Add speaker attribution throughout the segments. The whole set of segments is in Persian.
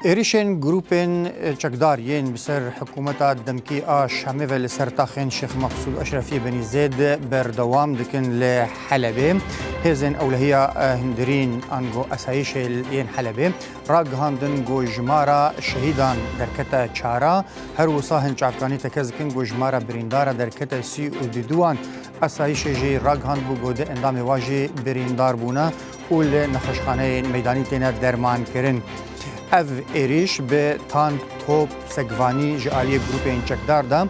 Speaker 1: ایریشن گروپین چکدار ین بسر حکومت دمکی شامه و لسر تاخین شیخ مقصود اشرفی بنی زید بردوام دکن لحلبه هزن اولهیا هندرین انگو اسایش ین حلبه راگ هاندن گو جمارا شهیدان درکت چارا هر وصاهن چافکانی تکزکن گو جمارا بریندارا درکت سی و دیدوان اسایش جی راگ هاند بو گوده اندام واجی بریندار بونا اول نخشخانه میدانی تینا درمان کرن اف ایریش به تانک توپ سگوانی جالی گروپ این چکدار دا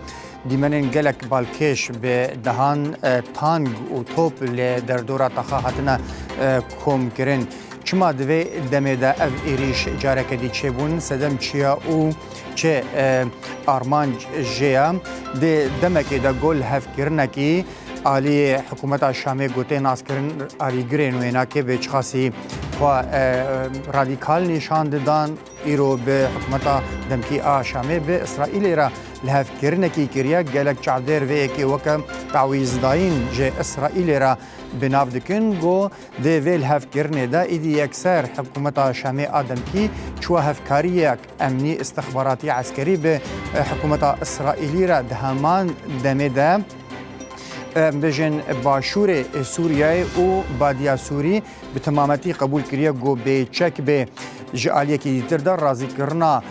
Speaker 1: دیمنین گلک بالکش به دهان تانک و توپ ل در دورا تخاحتنا کم کرن چما دوی دمه دا اف ایریش جاره کدی چه بون سدم چیا او چه آرمان جیا ده دمکی دا گل هف کرنکی آلی حکومت شامی گوته ناس کرن آلی گرین و اینا که به چخاسی و رادیکال نشان دادن ایرو به حکومت دمکی شامی به اسرائیل را لحف کرنکی کریا گلک چعدر و اکی وکم تعویزداین جه اسرائیل را بناف دکن گو ده ویل هف کرنه دا ایدی یکسر حکومت شامی دمکی چو هفکاری یک امنی استخباراتی عسکری به حکومت اسرائیلی را دهمان دمه ده بجن باشور سوریه و بادیا سوری به تمامتی قبول کریه گو به چک به جالیه کی دیتر در رازی کرنا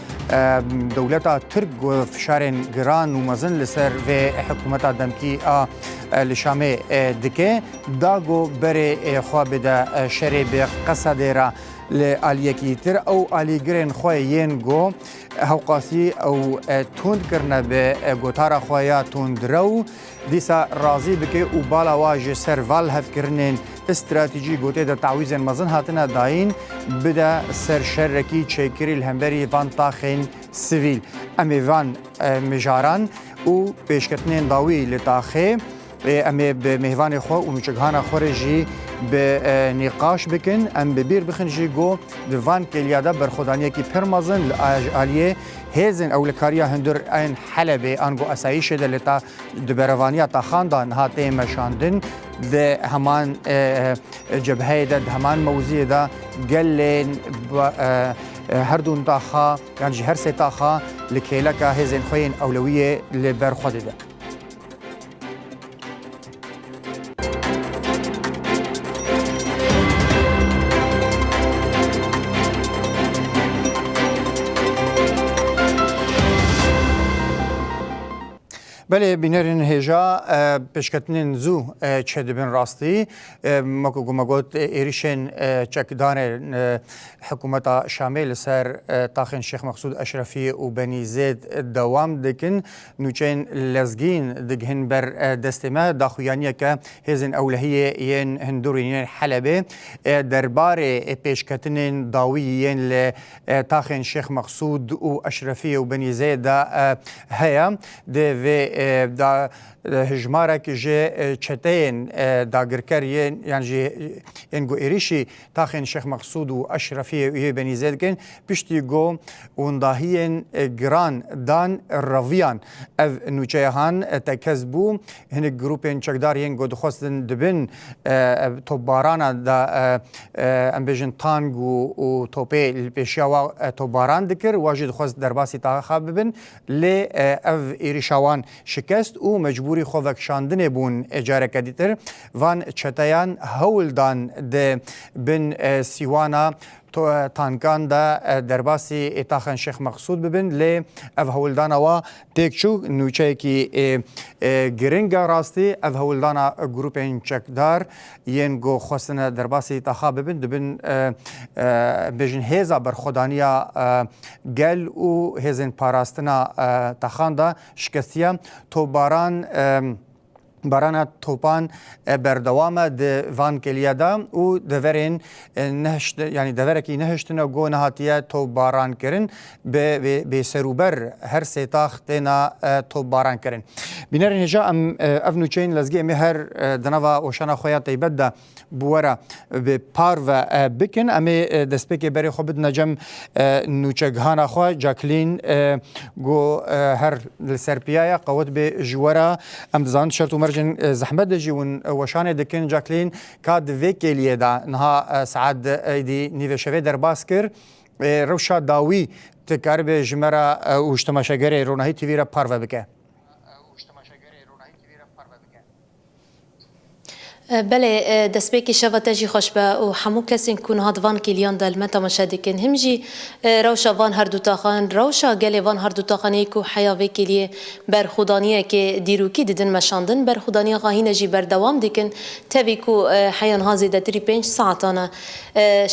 Speaker 1: دولتا ترک و فشارن گران و مزن لسر و حکومت دمکی لشامه دکه داگو بره خواب دا شری به قصده را لآلیه کی تر او آلی گرن خواه ین گو هوقاسی او توند کرنه به گوتارا خواه توند رو دیسا رازی بکه او بالا واجه سروال هف کرنین استراتیجی گوته در تعویزن مزن هاتنا داین بده سر شرکی چکری الهمبری وان تاخین سویل امی وان مجاران او پیشکتنین داوی لتاخه امی به مهوان خو و نوچگهان خورجی به نقاش بکن ام ببیر بخن جی گو دوان کلیادا برخودانیه کی پرمازن آلیه هزن او لکاریا هندر این حلبه انگو اسایش دلتا دبروانیا تا خاندان هاته مشاندن ده همان جبهه ده همان موضوع ده گلین هر دون تاخا یعنی هر سه تاخا لکیلکا هزن خوین اولویه لبرخود ده بله بینرین هجا پیشکتنین زو چه دبن راستی مکو گمگوت ایریشن چکدار حکومت شامل سر تاخن شیخ مقصود اشرفی و بنی زید دوام دکن نوچین لزگین دگهن بر دستمه داخویانیه که هزن اولهیه ین هندورین حلبه دربار پیشکتنین داویین لتاخن شیخ مقصود و اشرفی و بنی زید هیا ده دا هجمارك جي چتين دا گركرين يعني جي انگو ايريشي تاخن شيخ مقصود و اشرفي بني زيد كن بيشتي جو ونداهين گران دان رويان اف نوچيهان تكذبو هن جروبين چكدار ينگو دخواستن دبن توبارانا دا امبيجن تانگ و توبي البيشياوا توباران دكر واجد خواست درباسي تاخا ببن ل اف ايريشاوان شکست و مجبوری خوکشاندن بون اجاره کدیتر وان چتایان هولدان ده بن سیوانا تانکان دا درباسی اتاخن شیخ مقصود ببن لی اف هولدانا و تکچو نوچه کی گرنگا راستی اف هولدانا گروپین چکدار ینگو خواستن درباسی اتاخا ببن دبن بجن هزا برخودانیا گل و هزن پاراستنا تاخان دا شکستیا تو باران توپان بردوام د وان کلیادا و دورین نهشت یعنی دورکی نهشتنا گو نهاتیه تو باران کرن به سروبر هر سیتاخ تینا تو باران کرن بینرین هجا ام افنو چین لزگی مهر دنوا وشانا خویا تیبد بورا به پار و بکن امی دسپیک بری خوبت نجم نوچگهانا خو جاکلین گو هر سرپیایا قوت به جوارا ام دزان شرط مرجن زحمت دجی وشان دکن جاکلین کاد ویکلیه دا نها سعد ایدی نیو شوی در باسکر روشا داوی تکار به جمرا وش تماشاگری رونایی تیوی را پارو بکه.
Speaker 2: بله دەستپێکی شەڤەتەژی خۆش بە و هەموو کەسین کون هاتوان کلیان دەلمە تەماشا دکن همجی روشا وان هەردوو تاخان روشا گەلێ وان هەردوو تاخانەیەک و حیاوێ کلیێ بەرخودانیەکێ دیروکی ددن مەشاندن بەرخودانیە غاهینەژی بەردەوام دکن تەوێک و حەیان زێدەتری 5 ساعتانە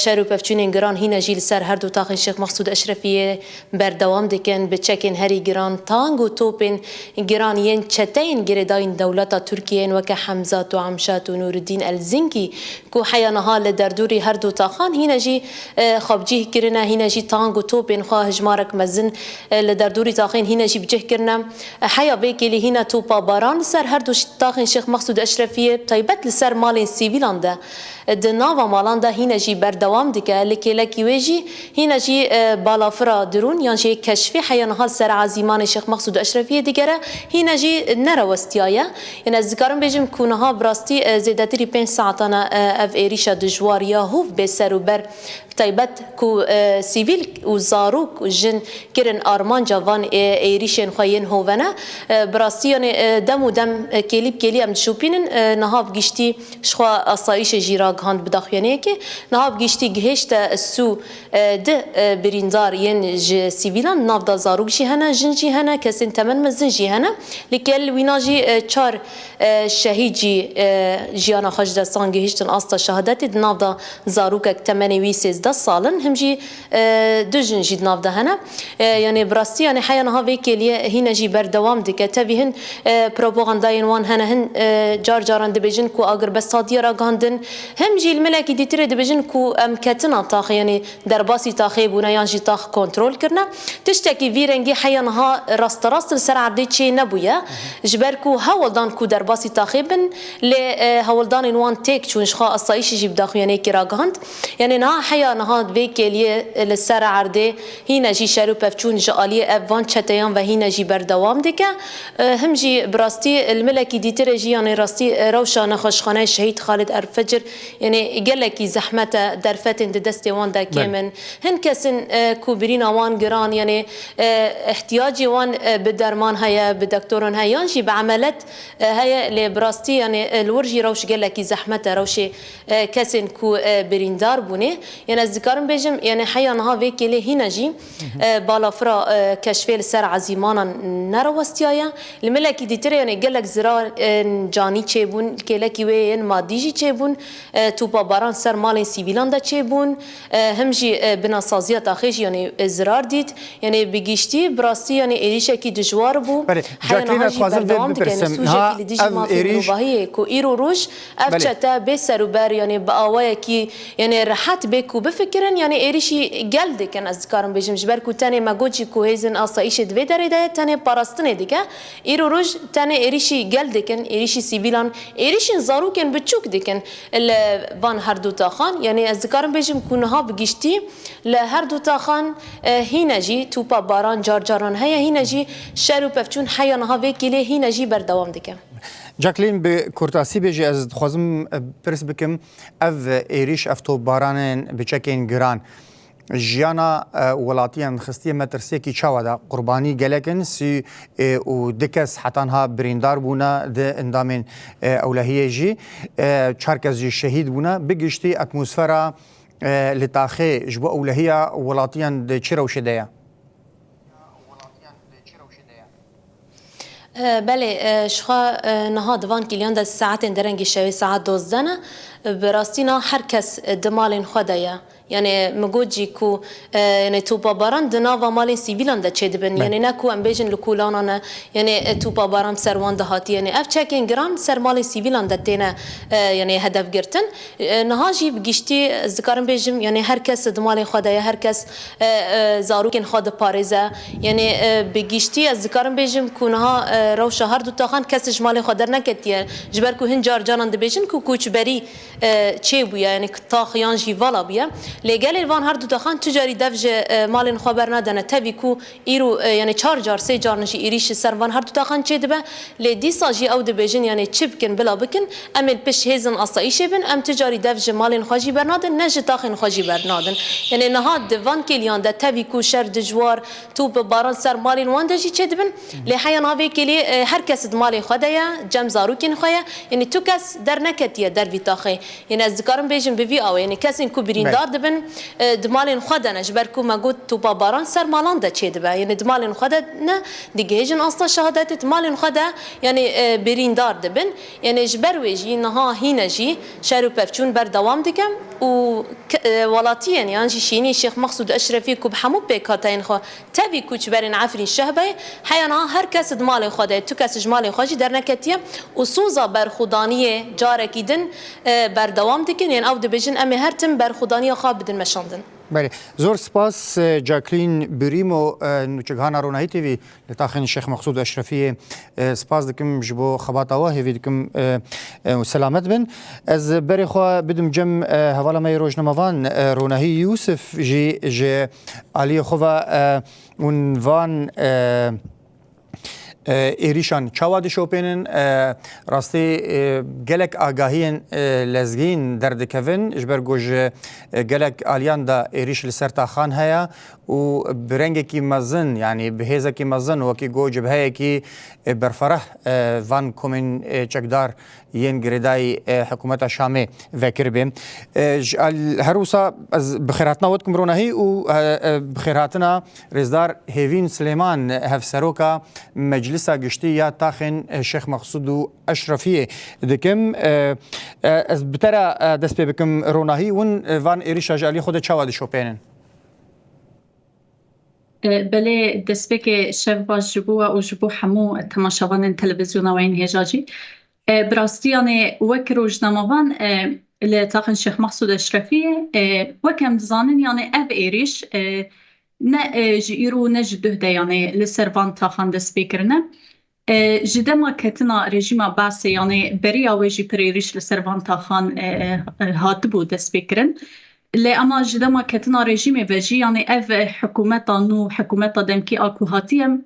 Speaker 2: شەر و پەفچونên giran hînejî li ser herdû taxên Şêx Mexsûd Eşrefiyê berdewam dikin bi çekên herî giran tang û topên giran yên çeteyên girêdayên dewleta Tirkiyeyên weke Hemzat û Emşat û Nûruddîn Elzinkî ku heya niha li derdûrî herdû taxan hîne jî xwebcih kirine hîne jî tang û topên xwe hijmarek mezin li derdûrî taxên hîne jî bicih kirine heya vêkêlî hîne topa baran li ser herdû taxên Şêx Mexsûd Eşrefiyê taybet li ser malên sîvîlan de di nava malan de hîne jî berdewam dike li kêlekî wê jî hîne jî balafira dirûn yan jî keşfê heya niha li ser ezîmanê Şêx Mexsûd Eşrefiyê digere hîne jî nerewestiyaye yani ez dikarim bêjim ku niha bi rastî zêdetirî 5 saetana ev êrîşa dijwar ya hûv bê ser û ber taybet ku sivîl û zarok û jin kirin armanca van êrîşên xwe yên hovene bi rastî yani dem û dem kêlî bi kêlî em dişopînin niha giştî ji xwe asayîşê jî ragihand bi daxuyaniyekê niha giştî gihêşte sû di birîndar yên ji sivîlan nav da zarok jî hene jin jî hene kesên temen mezin jî hene li gel wîna jî çar şehîd jî jiyana xwe ji destan gihîştin asta şehadetê di nav da zarokek temenê wî 13 salin him jî du jin jî di nav de hene yani bi rastî yani heya niha vê kêliye hîne jî berdewam dike tevî hin propagandayên wan hene hin car caran dibêjin ku agir bes sadiye ragihandin hem jî li melekî dîtirê dibêjin ku em ketina taxê yani derbasî taxê bûne yan jî tax kontrol kirine tiştekî vî rengî heya niha rasterast li ser erdê çê nebûye ji ber ku hewildan ku derbasî taxê bin lê hewildanên wan têk çûn ji xwe asayîşê jî bi daxuyaniyekê ragihand yani niha heya niha vê kêliyê li ser erdê hîne jî şer û pevçûn ji aliyê ev van çeteyan ve hîne jî berdewam dike him jî bi rastî li melekî dîtirê jî yani rastî rewşa nexweşxaneyê şehîd Xalid Erfecir yani gelekî zehmet e derfetên di destê wan de kêmin hin kesên ku birîna wan giran yani ihtiyacê wan bi derman heye bi doktoran heye yan jî bi emelet heye lê bi rastî yani li wir jî rewş gelekî zehmet e rewşê kesên ku birîndar bûne yani ez dikarim bêjim yani heya niha vê kêlê hîne jî balafira keşfê li ser ezîmanan nerewestiyaye li melekî dîtirê yani gelek zira canî çêbûn kêlekî wê yên maddî jî çêbûn topa baran ser malên sîvîlan de çêbûn him jî binasaziya taxê jî yani zirar dît yani bi giştî bi rastî yani êrîşekî dijwar bû heya niha jî berdewam dike yani sûcekî li dijî mafê mirovahiyê ku îro roj ev çete bê ser û ber yani bi awayekî yani rehet bê ku bifikirin yani êrîşî gel dikin ez dikarim bêjim ji ber ku tenê me goçî ku hêzin asayîşê divê derê de tenê parastinê dike îro roj tenê êrîşî gel dikin êrîşî sîvîlan êrîşên zarokên biçûk dikin li van herdû taxan yani ez dikarim bêjim ku niha bi giştî li herdû taxan hîne jî topa baran car caran heye hîne jî şer û pevçûn heya niha vê kêlê hîne jî berdewam dike
Speaker 1: Jacqueline bi kurtasî bêjî ez dixwazim pirs bikim ev êrîş ev topbaranên bi çekên giran jiyana welatiyan xistiye metirsekî çawa da qurbanî gelekin sî û di kes hetanha birîndar bûne di endamên ewlehiyê jî çar kes jî şehîd bûne bi giştî atmosfera li taxê ji bo ewlehiya welatiyan di çi rewşê de ye
Speaker 2: بله شخوا نها دوان کلیان ده ساعت درنگی شوی ساعت 12 به راستی نه هر کس دمالین خدایا yani مگوجی کو yani توپا باران دنا و مال سیویلان ده چه دبن yani نه کو ام بیجن لکولانه yani توپا باران سروان ده هاتی yani اف چکین گران سر مال سیویلان ده تینه yani هدف گرتن نهاجی بگشتی ذکرم بیجم yani herkes دمال خدایا herkes زاروکن خود پارزه yani بگشتی از ذکرم بیجم کو نها رو شهر دو تاخان کس جمال خدر نکتیه جبر کو هن جار جانان ده بیجن کو کوچ بری چه بویا یعنی تاخ یان جی والا بیا لگل الوان هر دو تاخان تجاری دفج مال خبر ندانه تبی کو ایرو یعنی 4 جار 3 جار نجی ایریش سروان هر دو تاخان چه دبه ل دی ساجی او دبجن یعنی چی بکن بلا بکن امل پش هزن اصایش بن ام تجاری دفج مال خاجی برنادن نج تاخن خاجی برنادن یعنی نهاد دوان کلیان ده تبی کو شر دجوار تو به باران سر مال وان دجی چه دبن ل حیانا به کلی هر کس مال خدایا جم زاروکین خویا یعنی تو کس در نکتیه در ویتاخه یعنی از ذکرم بیجم بوی او یعنی کسی کو بریندار دبن دمال خدا نجبر کو مگوت تو با باران سر مالان ده چه دبه یعنی دمال خدا نه دیگه هیچ اصلا شهادت دمال خدا یعنی بریندار دبن یعنی جبر ویجی نها هینجی شهر پفچون بر دوام دیگم و ولاتی یعنی آنجی شینی شیخ مقصود اشرفی کو بحمو بکاتین خو تبی کوچ برین عفرین شهبه حیانا هر کس دمال خدا تو کس جمال خاجی در نکتیه و سوزا بر خدانیه جارکی دن بر دوام دیگن یعنی او دبجن امی هر تم بر خدانیه خواب بدن مشاندن
Speaker 1: بله زور سپاس جاکلین بریمو نوچگهانا رونایی تیوی لتاخین شیخ مقصود اشرفی سپاس دکم جبو خبات آوه هیوی دکم سلامت بن از بری خواه بدم جم حوالا مای روزنامه‌وان رونایی یوسف جی علی خواه عنوان ایریشان چاواد شوپینن راستی گلک آگاهین لزگین دردکوین جبر گوش گلک آلیان دا ایریش لسرتا خان هیا و برنگ کی مزن یعنی بهزه کی مزن و کی گوج بهه کی برفره وان کومن چکدار ین گردای حکومت شامه وکر بیم هروسا از بخیراتنا ودکم رونهی و بخیراتنا رزدار هیوین سلیمان هفسروکا مجلس گشتی یا تاخن شیخ مقصود اشرفیه دکم از بترا دست بکم رونهی ون وان ایریش جالی خود چواد شوپینن
Speaker 3: بله دست بک شف باش جبوا و جبو حمو تماشاوان تلویزیون وین هجاجی براستی یعنی وک روزنامه‌وان لتاخن شیخ مقصود اشرفیه وکم زانن یعنی اف ایریش نه جیرو نه جده ده یعنی لسروان تاخن دست بکرنه جده ما کتنا رژیم باس یعنی بریا و جی پریریش لسروان تاخن هات بود دست بکرن لی اما جده ما کتنا رژیم وجی یعنی اف حکومتا نو حکومتا دمکی آکوهاتیم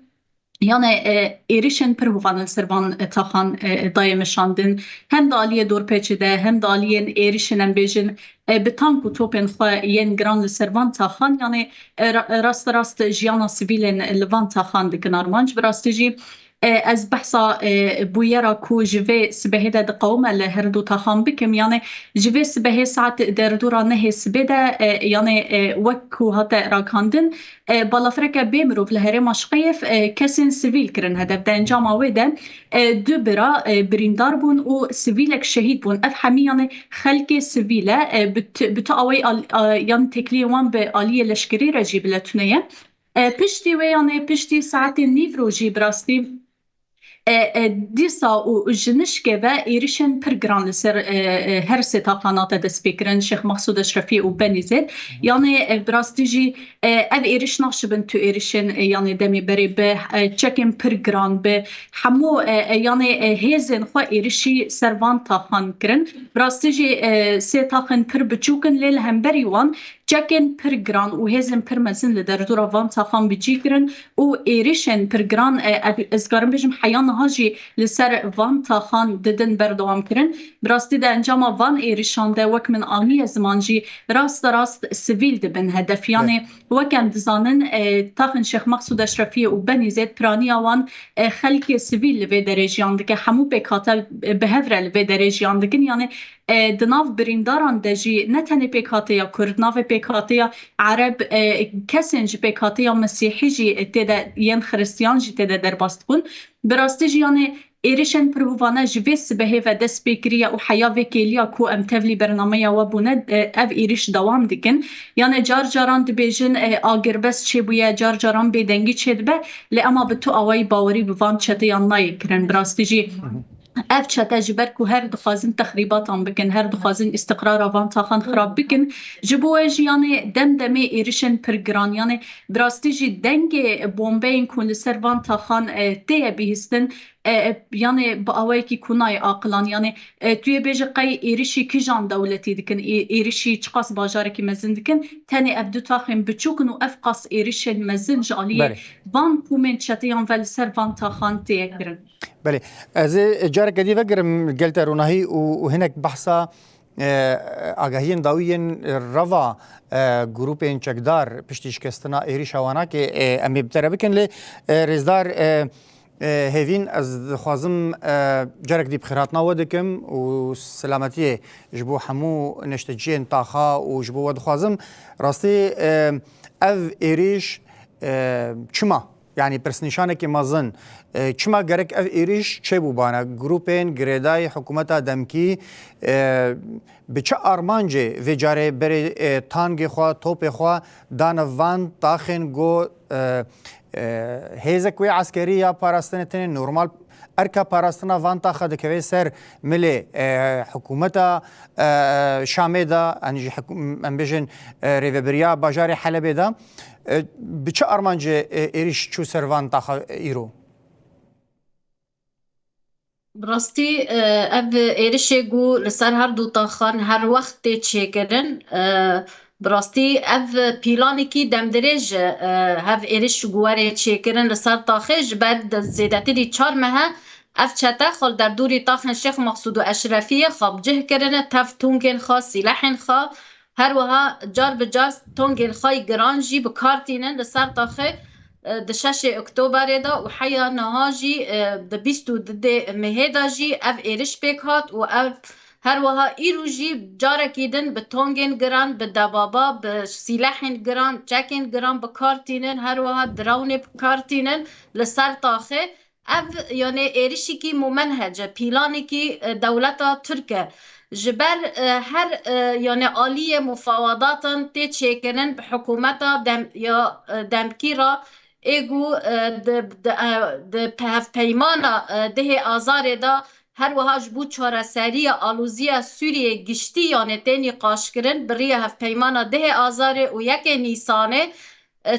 Speaker 3: یعنی ایریشن پر هوان سروان تاخان دایمشاندن هم دالیه دور پیچیده هم دالیه ایریشن هم بیجن به تانک و توپن خواه ین گران سروان تاخان یعنی راست جیانا سیویلن لوان تاخان دکن آرمانج براستی جی از بحثا بویرا کو جوه سبهه ده قومه لهر دو تاخان بکم یعنی جوه سبهه ساعت در دورا نه سبه یعنی وکو هاته راکاندن بالافرکه بیمروف لهره مشقیف کسین سیویل کرن هدف ده انجام آوه ده دو برا بریندار بون و سیویلک شهید بون اف همی یعنی خلق سیویله بتا آوه یعنی تکلیوان به آلی لشکری رجی بلتونه پشتی و یعنی پشتی ساعت نیو روژی براستی دیسا و جنشکه و ایریشن پر گران لسر هر سه تاقانات دست بکرن شیخ مقصود اشرفی و بنی زید یعنی براستی جی او ایریش نقشبن تو ایریشن یعنی دمی بری به چکن پر گران به همو یعنی هیزن خواه ایریشی سروان تاقان کرن براستی جی سه تاقن پر بچوکن لیل هم بری وان چکن پر گران و هیزن پر مزن لدر دورا وان تاقان بجی کرن و ایریشن پر گران ازگارم بجم حیان هاجی لسر وان تاخان ددن بردوام کرن براستی ده انجام وان ایریشان ده وک من آنی زمانجی راست سویل دبن هدف یعنی وکم دزانن تاخن شیخ مقصود اشرفی و بنی زید پرانی آوان خلق سویل لوی درجیان دکه همو بکاته بهوره لوی درجیان دکن یعنی دناف برینداران دجی نتنی پیکاته یا کرد ناف پیکاته یا عرب کسین جی پیکاته یا مسیحی جی تیده ین خریستیان جی تیده در باست بون براستی جی یعنی ایریشن پروفانه جویس بهی و دست بکریه و حیا وکیلیا کو امتولی برنامه یا وابونه او ایریش دوام دیکن یعنی جار جاران دبیجن آگر بس چه بویه جار جاران بیدنگی چه دبه لی اما به تو آوائی باوری بوان چه دیان نایی کرن براستی جی اف چته جبر کو هر دخوازن تخریبات هم بکن هر دخوازن استقرار آوان تاخان خراب بکن جبوه جی یعنی دمه ایریشن پرگران یعنی براستی جی دنگ بومبه این کن لسر وان تاخان تیه بیهستن يعني بأويكي كوناي عاقلان يعني توی بیج قی ایریشی کیجان دولتی دکن ایریشی چقاس باجارکی مزن دکن تانی ابدو تاخیم بچوکن و افقاس ایریش مزن جالیه
Speaker 1: بله
Speaker 3: وان کومنت شتیان ول سر وان تاخان تیکرن.
Speaker 1: بله از جارك دي فكر قلت روناهي وهناك بحثة آگاهین داوین روا گروپین چکدار پشتیش کستنا ایری شوانا که امی بتره بکن لی رزدار هیوین از خوازم جارك دي بخيراتنا ودكم وسلامتي جبو حمو نشتجين طاخا وجبو ود خوازم راستي اف ایریش چما يعني برسنيشانه كي مازن چما گرك اف ایریش چه بو بانا گروپين گريداي حكومتا دمكي بچه ارمانجه و جاره بری تانگ خوا توپ خوا دانوان تاخن گو هیزکوی عسکری یا پاراستنتن نورمال ارکا پاراستنا وان تاخد که سر ملی حکومتا شامه دا انجی امبیجن ریوبریا باجار حلبه دا بچه ارمانجه ایریش چو سر وان تاخد ایرو
Speaker 4: براستی اف ایرشه گو لسر هر دو تاخان هر وقت چیکرن براستی اف پیلانی کی دمدرج هف ایرش گواره چیکرن لسر تاخش بعد زیادتی 4 ماه اف چتا خال در دوری تاخن شیخ مقصود و اشرفی خواب جه کرن تف تونگن خوا سلاحن خوا هر وها جار بجار تونگن خای گرانجی بکارتینن لسر تاخه د 6 اکتبر دا و حیا نهاجی د 20 مهدا جی اف ایرش پیک هات و اف هر وها ایروجی جاره کیدن به تونگن گران به دبابا به سلاحن گران چکن گران به کارتینن هر وها درون کارتینن لسر تاخه اف یعنی ایرشی کی ممنهجه پیلانی کی دولتا ترکه جبر هر یعنی آلی مفاوضاتن تی چیکنن به حکومتا یا دمکیرا ایگو د پیمانا ده آزار دا هر وهاج بود چاره سری آلوزی سوریه گشتی یعنی تینی قاش کرن بری هف پیمانا ده آزار و یک نیسانه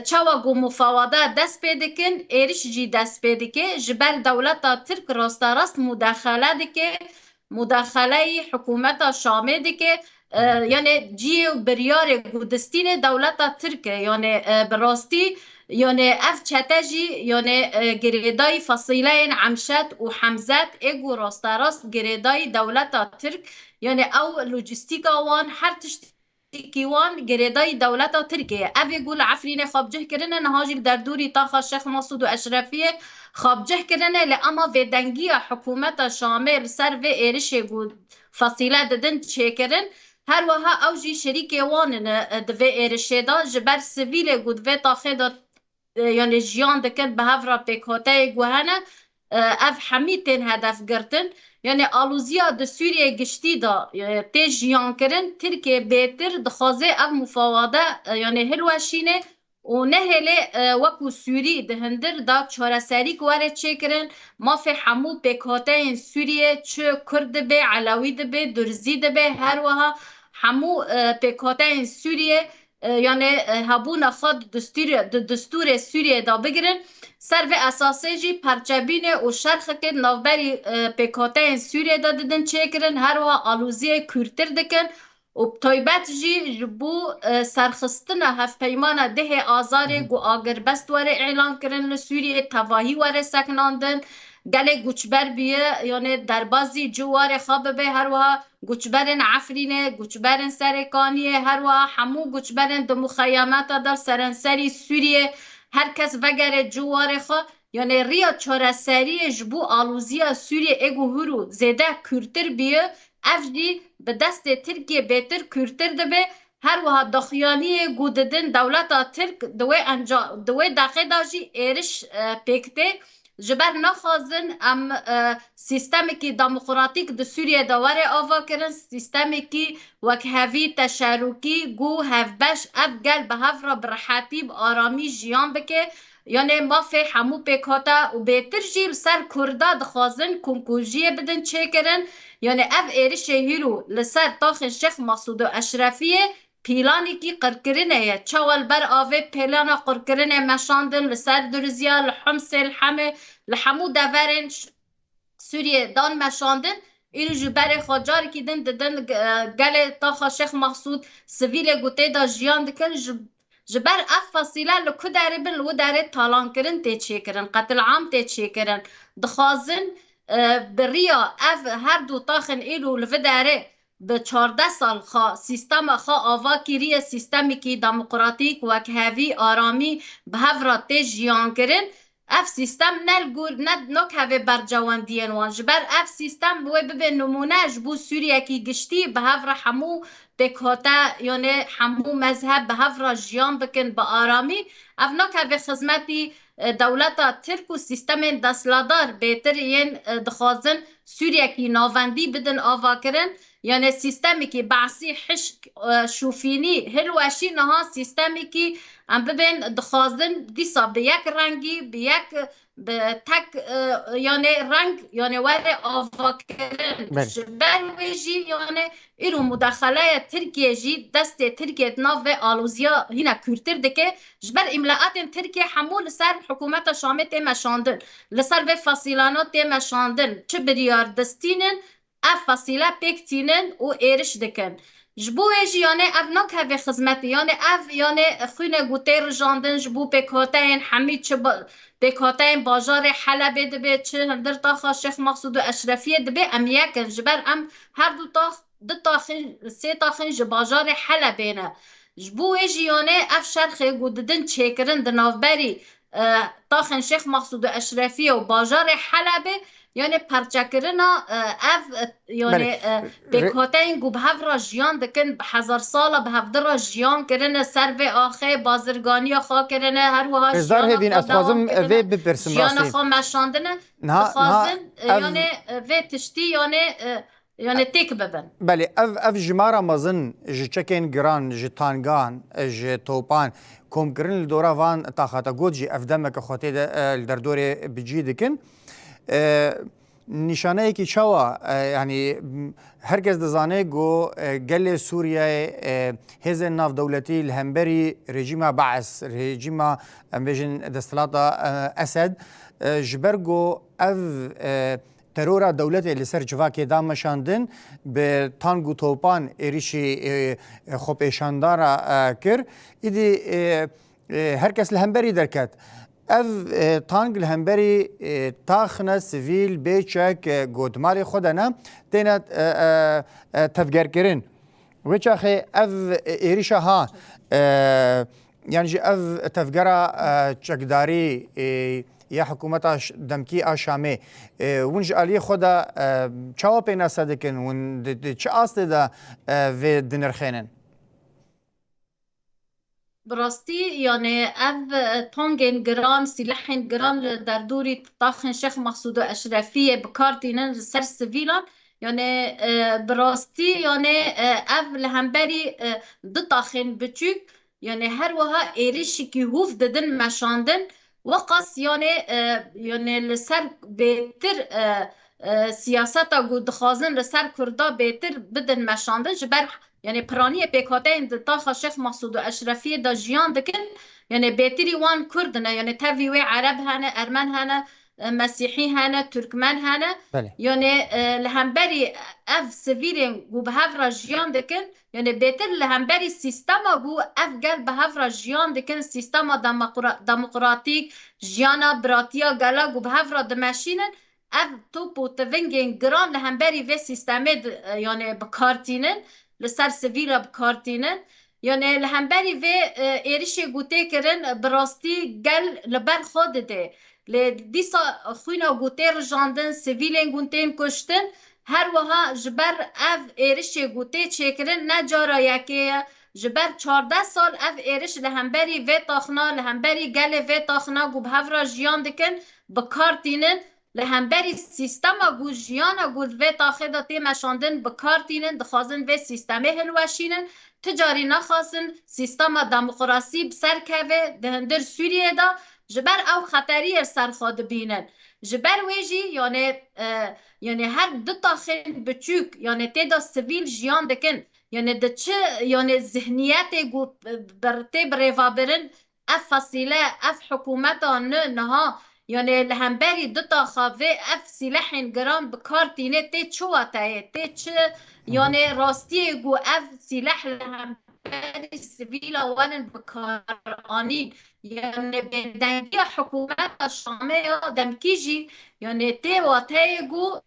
Speaker 4: چاوا گو مفاوضه دست پیدکن ایرش جی دست پیدکه جبر دولتا ترک راستا راست مداخله دکه مداخله حکومت شامه دکه یعنی جی بریار گودستین دولتا ترکه یعنی براستی یعنی اف چتجی یعنی گریدای فصیله عمشت و حمزت ایگو راستا راست گریدای دولتا ترک یعنی او لوجستیکا وان هر تشتی وان گریدای دولتا ترکیه اوی گول عفرین خوابجه کرنه نهاجی در دوری تاخا شیخ مسعود و اشرفیه خوابجه کرنه لأما و دنگی حکومت شامل سر و ایرش گود فصیله ددن چه کرن هر وها اوجی شریک وان دو ایرشه دا جبر سویل گود و تاخه دا یعنی جیان دکن به هفرا پیکاته گوهنه اف حمیتین هدف گرتن یعنی آلوزیا د سوریه گشتی دا تی جیان کرن ترکیه بیتر دخوازه اف مفاوضه یعنی هلوشینه و نهله وکو سوری دهندر دا چهار سری کواره چه کرن ما فی حمو پیکاته سوریه چه کرد به علاوی به درزی به هر وها حمو پیکاته سوریه یعنی هبون خود دستور سوریه دا بگیرن سر و اساسه جی پرچبین و شرخ که نوبری پیکاته سوریه دا ددن چه کرن هر وها آلوزی کورتر دکن و طیبت جی بو سرخستن هف پیمان ده آزار گو آگر بست وره اعلان کرن لسوریه تواهی وره سکناندن گله گوچبر بیه یعنی دربازی جوار خواب به هر وها گوچبرن عفرینه گوچبرن سرکانیه هر وها همو گوچبرن دو مخیامت در سرنسری سوریه هر کس وگر جوار خواه یعنی ریا چهار سری جبو آلوزیا سوریه اگو هرو زیده کورتر بیه افجی به دست ترکیه بهتر کورتر دبه هر وها دخیانی گوددن دولت ترک دوی داخل داجی ایرش پیکته جبر نخوازن ام سیستمی که دموکراتیک د سوریه دواره آوا کرن سیستمی که وک هوی تشارکی گو هفبش افگل به هفرا برحاتی آرامی جیان بکه یعنی ما فی همو پیکاتا و بهتر جیب سر کرده دخوازن کنکوژیه بدن چه کرن یعنی اف ایرش هیرو لسر تاخ شیخ مسعود اشرفیه پیلانی کی قرکرینه چوال بر آوه پیلانا قرکرینه مشاندن لسر درزیا لحمس الحمه لحمو دورن سوریه دان مشاندن ایرو جبر خاجار کی دن ددن گل تاخا شیخ محسود سویل گوته دا جیان دکن جبر اف فصیله لکو داره بن لو داره تالان کرن تی چه کرن قتل عام تی چه کرن دخوازن بریا اف هر دو تاخن ایرو لو داره به 14 سال خوا سیستم خوا آوا کیری سیستمی کی دموکراتیک و کهوی آرامی به هفرا تی جیان کرن اف سیستم نل گور ند نک هوا برجوان دیان وان جبر اف سیستم و ببین نمونه جبو سوریه کی گشتی به هفرا همو بکاتا یعنی همو مذهب به هفرا جیان بکن به آرامی اف نک هوا خدمتی دولتا ترک و سیستم دستلادار بهتر ین دخوازن سوریه کی ناوندی بدن آوا کرن یعنی سیستمی که بعثی حشک شوفینی هلوشی نها سیستمی که ام ببین دخوازن دیسا به یک رنگی به یک به تک یعنی رنگ یعنی ور آوا کرن جبر ویجی یعنی ایرو مداخله ترکیه جی دست ترکیه ناو آلوزیا هینا کورتر دکه جبر املاعات ترکیه حمول سر حکومت شامه تیمه شاندن لسر و فصیلانات تیمه شاندن چه بریار دستینن اف فصیله پکتینن و ایرش دکن جبو ایجی یعنی اف نک هفه خدمتی یعنی اف یعنی خوینه گوته رجاندن جبو پکاتین حمید چه پکاتین باجار حلبه دبه چه هندر تاخا شیخ مقصود و اشرفیه دبه ام یکن جبر ام هر دو تاخن سه تاخن جباجار حلبه نه جبو ایجی یعنی اف شرخه گوددن چیکرن دنافبری تاخن شیخ مقصود و اشرفیه و باجار حلبه یعنی پرچکرنا اف یعنی بکاتین گو به هفرا جیان دکن به 1000 ساله به هفدرا جیان کرنه سر و آخه بازرگانی خواه کرنه هر وها
Speaker 1: ازدار هبین از خوازم وی بپرسم
Speaker 4: جیان خواه مشاندنه خوازن یعنی وی تشتی یعنی تیک ببن
Speaker 1: بله اف جمارا مزن جچکن گران جتانگان جتوپان کوم کرن لدورا وان تاخاتا گود جی اف دمک خواتی در دور بجی دکن نشانه که چوا یعنی هرگز دزانه گو گل سوریه هزن ناف دولتی الهمبری رژیم بعث رژیم امبیجن دستلاتا اسد جبرگو اف ترورا دولتی لسر جواکی دامشاندن به تانگو توپان ایریشی خوب ایشاندارا کر ایدی هرکس الهمبری درکت اف تانگ الهمبری تاخنا سیویل بیچک گودمالی خودنا تینا تفگر کرن وچاخی اف ایریشا ها یعنی اف تفگرا چکداری یا حکومت دمکی آشامه ونج علی خدا چاو پینا صدکن ون چه آسته دا و دنرخینن
Speaker 4: براستی یعنی اف تانگن گران سلاحن گران در دوری تاخن شیخ مقصود و اشرفیه بکارتینن سر سویلان یعنی براستی یعنی اف لهمبری دو تاخن بچوک یعنی هر وها ایریشی که هوف ددن مشاندن وقاس یعنی لسر بهتر سیاستا گود خازن لسر کردا بهتر بدن مشاندن جبر یعنی پرانی پیکاتین دتاخا شیخ مقصود و اشرفیه دا جیان دکن یعنی بهتری وان کردنه یعنی تاوی عرب هنه ارمن هنه مسیحی هنه ترکمن هنه یعنی لهمبری اف سویرین گو به هفرا جیان دکن یعنی بهتر لهمبری سیستما گو اف گل به هفرا جیان دکن سیستما دموکراتیک جیانا براتیا گلا گو به هفرا دمشینن اف توپ و تونگین گران لهمبری و سیستمه یعنی بکارتینن لسر سویلا بکارتینن یعنی لهمبری و ایریش گوته کرن براستی گل لبر خود ده دیسا خوینا گوته رجاندن سویلین گونتین کشتن هر وها جبر اف ایرش گوته چکرن نجارا یکیه جبر 14 سال اف ایرش لهمبری و تاخنا لهمبری گل و تاخنا گو بهورا جیان دکن بکارتینن لهمبری سیستما گو جیانا گو و تاخدا تیمشاندن بکارتینن دخوازن و سیستمه هلوشینن تجاری نخواستن سیستما دموکراسی بسر که دهندر سوریه دا جبر او خطری سرخواد بینن جبر ویجی یعنی هر دو تاخین بچوک یعنی تیدا سویل جیان دکن یعنی ده چه یعنی ذهنیت برته بریوا برن اف فصیله اف حکومتا نها يعني لهمبري دتا خاوه اف سلاح گران بکارتینه تی چوا تایه تی چه يعني راستي جو اف سلاح لهمبري سيفيلا وان بكارانين يعني بدنگی حکومت شامه دمکیجی يعني تی واتای جو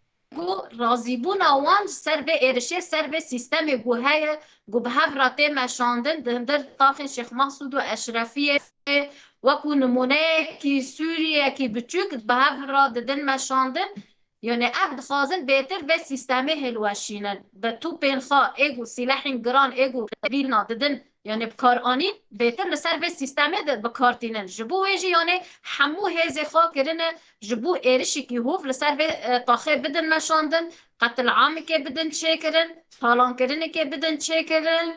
Speaker 4: رازیبون وان سر به ارشه سر به سیستم جو های جو به هفراته مشاندن در طاقن شیخ محسود و اشرفیه وکو نمونه کی سوریه کی بچوک به هفرا ددن مشاندن يعني عهد خازن بيتر بس سيستمه هلوشينن بتو بينخا ايجو سلاح جران ايجو قبيلنا ددن يعني بكاراني بيتر لسر بس سيستمه بكارتينن جبو ويجي يعني حمو هزي خا كرنه جبو ايرشي كي هوف لسر طاخه بدن مشاندن قتل عام كي بدن تشيكرن فالان كرنه كي بدن تشيكرن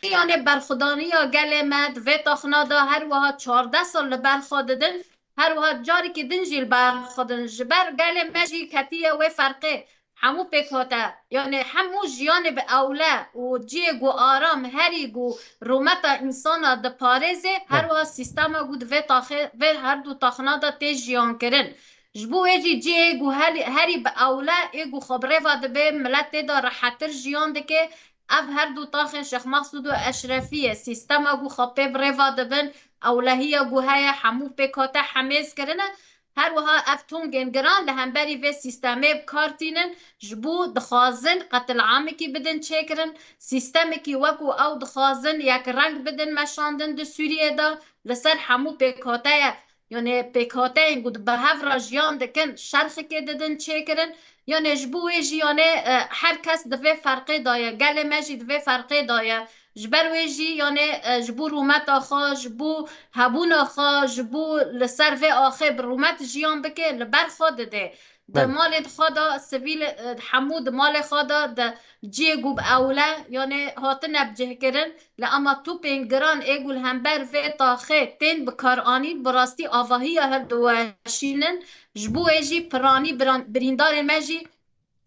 Speaker 4: يعني برخدانيا گلمت و تاخنا دا هر وها 14 سال برخا ددن هر وقت جاری که دنجیل بر خودن جبر گل مجی کتیه و فرقه همو پیکاته یعنی همو جیان به اوله و جیگو آرام هریگو رومتا انسان دا پارزه هر وقت سیستم گود و تاخه و هر دو تاخنا دا تیج جیان کرن جبو ایجی جیگو هری به اوله ایگو خبره واده به ملت دا راحتر جیان دکه اف هر دو تاخن شیخ محسود و اشرفیه سیستم گو خبره واده بن اولهیه گوهای حمو پیکاته حمیز کرنه هر وها افتون گنگران لهمبری و سیستمه بکارتینن جبو دخوازن قتل عامی کی بدن چکرن سیستمی کی وکو او دخوازن یک رنگ بدن مشاندن ده سوریه دا لسر حمو پیکاته یعنی پیکاته این گود به هفرا جیان دکن شرخی که ددن چکرن یعنی جبو ویجی یعنی هر کس دوی فرقی دایه گل مجی دوی فرقی دایه جبر ویجی یعنی جبو رومت آخا جبو هبون آخا جبو لسر و آخه برومت جیان بکه لبر خود ده ده مال خدا سویل حمود مال خدا ده جیگو اوله یعنی هاتن بجه کرن لأما تو پینگران ایگول همبر و تاخه تین بکارانی براستی آواهی هر دوشینن جبو ایجی پرانی بریندار مجی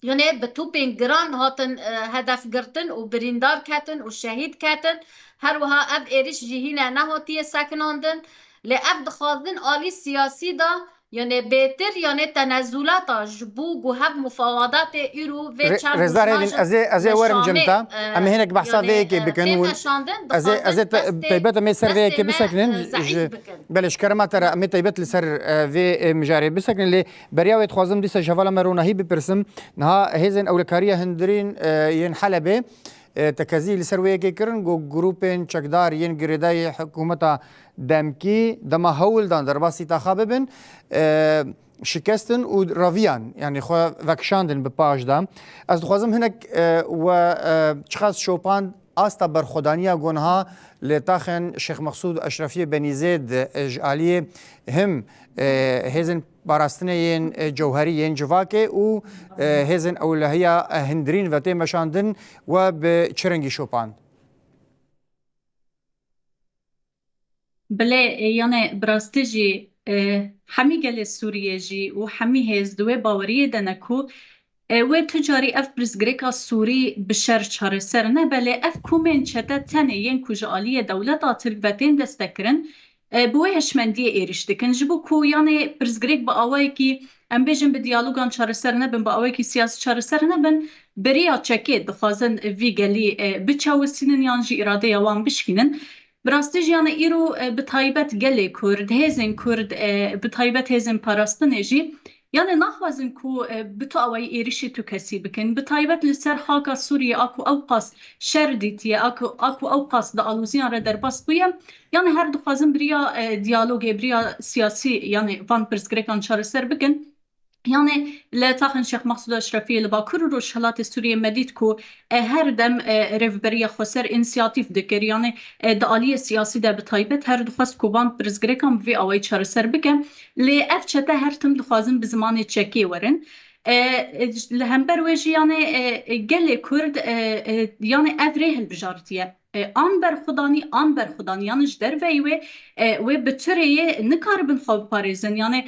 Speaker 4: یعنی به تو پینگران هاتن هدف گرتن و بریندار کتن و شهید کتن هر وها اب ایریش جهینه نهاتی سکناندن لی اب دخواستن آلی سیاسی دا یعنی بهتر یعنی تنزلات جبو گو هب مفاوضات ایرو و چند
Speaker 1: رزدارين ازي ورم جمتا اما هناك بحثا فيك بكنون ازي طيبات ما يسر فيك بسكنن بلش كرما ترى امي طيبات اللي سر في مجاري بسكن اللي برياوي تخوازم دي سجفالا مرونا هي ببرسم نها هيزن اولكاريه هندرين ين حلبه تكازي لسرويه كيكرن جو جروبين چكدار ين گريداي حكومتا دمكي دما هول دان درباسي تخاببن شکستن و راویان یعنی خو وکشاندن به پاش دام از دخوازم هنک و چخاز شوپان آستا برخودانیا گونها لتاخن شیخ مقصود اشرفی بنی زید اجعالی هم هزن باراستنین جوهرین جواکه و هزن اولهیا هندرین و تیم مشاندن و به چرنگی شوپان
Speaker 3: بله یعنی براستجی همی گل سوریه جی و همی هزدوه باوریه دنکو و تجاری اف برزگریکا سوری بشر چاره سر نه بله اف کومن چته تنه ین کجالی دولت آترک و تین دستکرن بوی هشمندی ایرش دکن جبو کو یعنی برزگریک با آوائی کی ام بیجن به دیالوگان چاره سر نبن با آوائی کی سیاسی چاره سر نبن بریا چکه دخوازن وی گلی بچاوسینن یانجی اراده یوان بشکینن براستش یعنی ایرو به تایبت گله کرد هزین کرد به تایبت هزین پاراستن جی یعنی نخوازن کو به تو اوای ایریشی تو کسی بکن به تایبت لسر خاک سوریه اکو اوقاس شردیتی اکو اوقاس دا آلوزیان را در باس بویم یعنی هر دو خوازن بریا دیالوگ بریا سیاسی یعنی وان پرسگریکان چاره سر بکن يعني لا تاخن شيخ مقصود اشرفي لباكر روش حالات سوريا مديد كو هر دم ريفبريا خسر انسياتيف دكر يعني داليه سياسي ده بتايبت هر دخواست كوبان برزگريكم في اوي چار سر بكم لي اف چته هر تم دخوازن بزمان چكي ورن لهمبر وجي يعني قال كرد يعني افريه البجارتيه آن بر خدانی یعنی در وی و بطریه نکاربن خواب پاریزن یعنی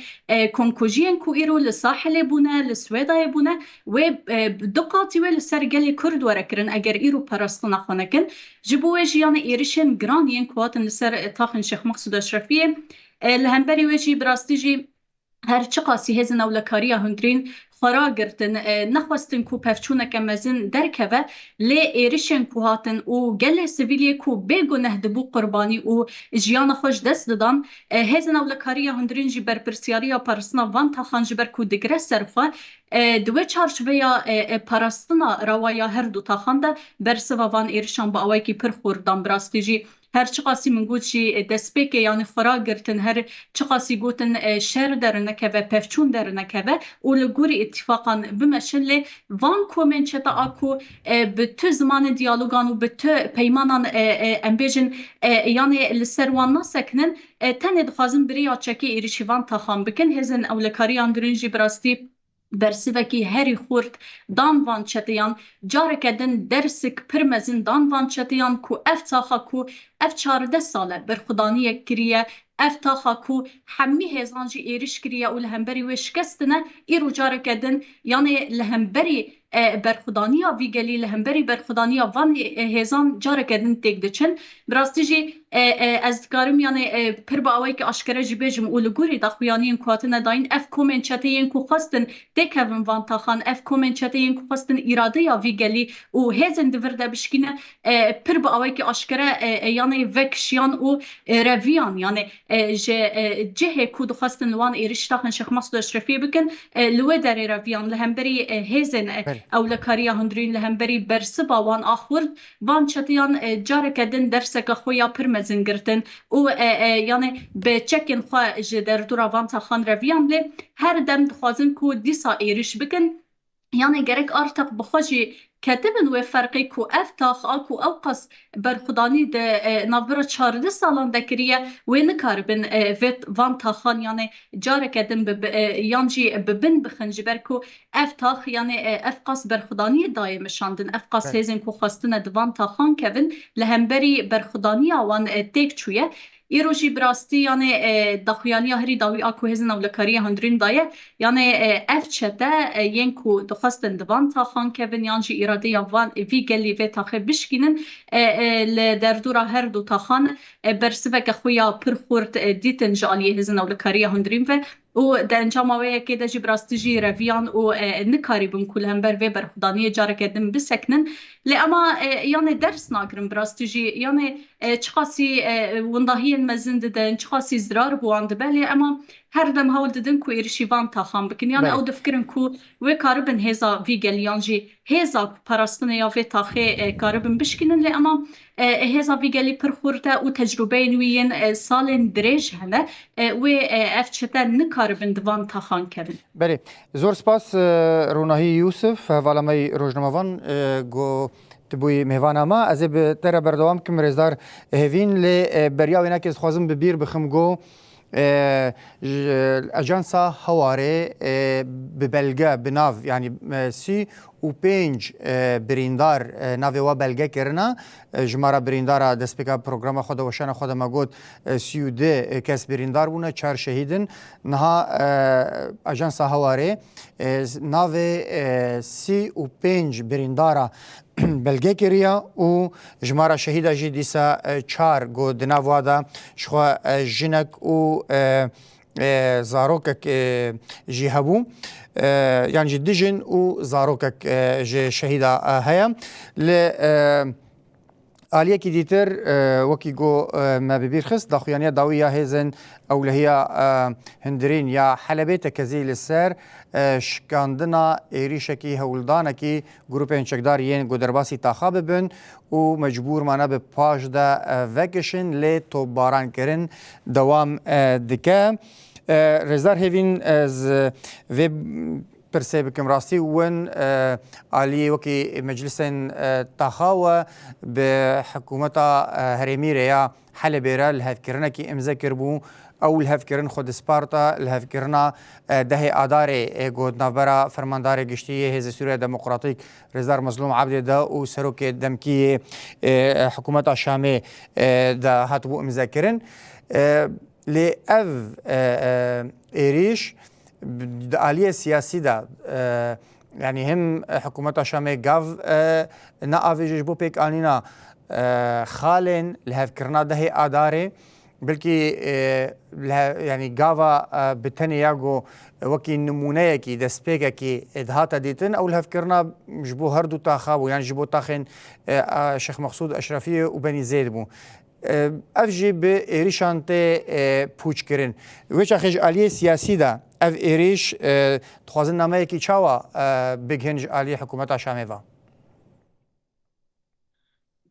Speaker 3: کنکوژین کو ایرو لساحل بونه لسویدای بونه و دقاتی و لسر گلی کرد ورکرن اگر ایرو پرستو نخوانکن جبویج یعنی ایریشن گرانین کواتن لسر تاخن شیخ مقصود اشرفیه لهمبری ویجی براستیجی هر چه قاسی هزن اولکاریا هندرین خورا گرتن نخواستن کو پفچونه که مزن درکوه لی ایرشن کو هاتن و گل سویلی کو بگنه دبو قربانی و جیان خوش دست دادن هزن اولکاریا هندرین جی برپرسیاریا پرسنا وان تاخان جبر کو دگره سرفه دوی چارچوبه پرستنا روایا هر دو تاخان ده برسوا وان ایرشان با اوی کی پر خوردان براستی جی هر چه قاسی من گوت شی دسپیک یعنی خورا گرتن هر چه قاسی گوتن شر درنه که و پفچون درنه که و لگوری اتفاقا بمشل وان کومنچتا آکو به تو زمان دیالوگان و به تو پیمانان امبیجن یعنی لسروان ناسکنن تنه دخوازن بری آچکی ایریشیوان تاخان بکن هزن اولکاری اندرینجی براستی برسیوکی هری خورد دان وان چتیان جاره کدن درسک پرمزین دان وان چتیان کو اف تاخا کو اف 14 ساله برخدانی کریه اف تاخا کو حمی هزانجی ایریش کریه و لهمبری و شکستنه ایرو جاره کدن یعنی لهمبری برخدانیا ویگلی لهمبری برخدانیا وان هزان جاره کدن تک دچن براستی جی از کارم یعنی پر با اوی که اشکره جی بیجم و لگوری دخویانین کواتنه داین اف کومن چتین کو خواستن دکوین وان تاخان اف کومن چتین کو خواستن اراده یا ویگلی و هزن دورده بشکینه پر با اوی که اشکره یعنی وکشیان و رویان یعنی جه کو خواستن وان ایرش تاخن شیخ مسعود اشرفی بکن لوی در رویان لهمبری هزن اولکاریا هندرین لهمبری برسبا وان آخورد وان چتیان جاره کدن درسک خویا پر مزنگرتن و یعنی به چکن خواه جدر دورا وان تاخان رویان لی هر دم دخوازن کو دیسا ایرش بکن یعنی گرک آرتق بخوشی کتبن و فرقی کو افتاخ آکو اوقاس برخدانی ده نوبر 14 سالان دکریه و نکاربن ویت وان تاخان یعنی جاره کدن یانجی ببن بخنجی برکو افتاخ یعنی افقاس برخدانی دایم شاندن افقاس هزین کو خواستن دوان تاخان کبن لهمبری برخدانی آوان تیک چویه ایروجی براستی یعنی دخویانی هری داوی آکو هزن اولکاری هندرین دایه یعنی اف چته ینکو دخواستن دوان تاخان کبن یانجی ایراده یا وان وی گلی و تاخه بشکینن در دورا هر دو تاخان برسوه که خویا پر خورد دیتن جالی هزن اولکاری هندرین و در انجام آوه که دجی براستی جی رویان و نکاری بون کل هم بر و برخدانی جاره کردن بسکنن لی اما یعنی درس ناگرم براستی جی یعنی چخاسی وندهی مزند دن چخاسی زرار بوان دبلی اما هر دم هول ددن کو ایرشیوان تاخان بکن یعنی او دفکرن کو و کاربن هزا وی گلیان جی هزا پرستن یا و تاخه کاربن بشکنن لی اما هزا وی گلی پر خورده و تجربه نویین سالن دریج هنه و افچته نکاربن دوان تاخان کبن
Speaker 1: بله زور سپاس روناهی یوسف والمی روزنامه‌وان گو تبوی مهوانما از به تر بردوام کم رزدار هفین ل بریاوی نکس خوازم ببیر بخم گو اجانسا هواره ببلگه بناو یعنی 35 بریندار ناوی و بلگه کرنا جمارا بریندارا دسپیکا پروگرام خود وشان خود مگود 32 کس بریندار بونه 4 شهیدن نها اجانسا هواره ناوی 35 بریندارا بلگه کریا و جمارا شهیده جی دیسا 4 گو دناوادا شخوا جنک و زاروکک جی هبو يعني جي ديجن و زاروكك جي شهيدة هيا ل آلية كي ديتر وكي جو ما ببير خص داخوانيا داوية هيزن أو لهي هندرين يا حلبية كزي للسر شكاندنا إيريشكي هولدانكي جروبين شكداريين جو درباسي تاخاب بن و مجبور مانا بباج دا فاكشن لتو باران كرن دوام دكا رزدار هيفين از ويب پرسه بکم راستی ون عالی وکی مجلسن تخاوه به حکومت هرمی ریا حل بیره الهفکرنه کی امضا کربو او الهفکرن خود سپارتا الهفکرنا ده آداره گود نوبرا فرماندار گشتی حزب سوریه دموکراتیک رزدار مظلوم عبد ده و سروک دمکی حکومت شامی ده هاتبو امضا کرن لی اف ایریش آلیه سیاسی دا يعني هم حكومة شامي قاف نقافي جبو بيك آنينا خالن لهف كرنا ده آداري بلکی یعنی گاوا بتنی یاگو وکی نمونه کی دسپیگا کی ادهات دیتن او الهف کرنا جبو هر دو تاخابو یعنی جبو تاخن شیخ مقصود اشرفی و بنی زید بو اف جی به ایریشان ته پوچ کرن وچ اخج علی سیاسی دا اف ایریش تخوازن نامه کی چاوا بگهنج علی حکومت شاموا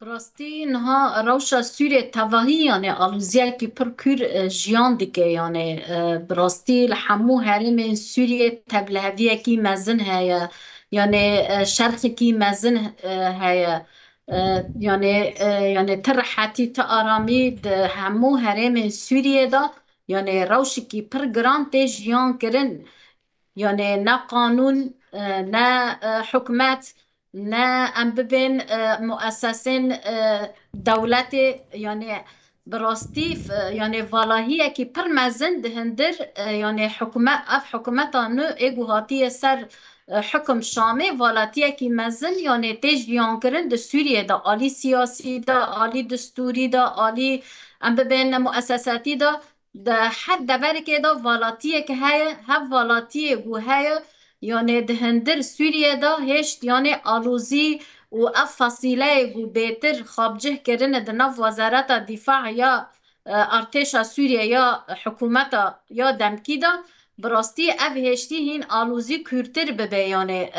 Speaker 4: براستی نها روشا سوری تواهی یعنی آلوزیا کی پر کور جیان دیگه یعنی براستی لحمو هرم سوری تبلهویه کی مزن هیا یعنی شرق کی مزن هیا یعنی تر حتی تا آرامی ده همو هرم سوریه دا یعنی روش کی پر گران تی جیان کرن یعنی نه قانون نه حکومت نه ام ببین مؤسسین دولت یعنی براستی یعنی والهیه کی پر مزن دهندر یعنی حکومت نو ایگو هاتی سر حکم شامه والاتیه کی مزن یعنی تیج بیان کرن ده سوریه دا آلی سیاسی دا آلی دستوری دا آلی ام ببین مؤسساتی دا ده هر دبر که دا والاتیه که هیا هف والاتیه گو هیا یعنی دهندر سوریه دا هشت یعنی آلوزی و اف فصیله گو بیتر خابجه کرن ده نف وزارت دفاع یا ارتش سوریه یا حکومت یا دمکی دا براستی اف هشتی هین آلوزی کورتر ببه یعنی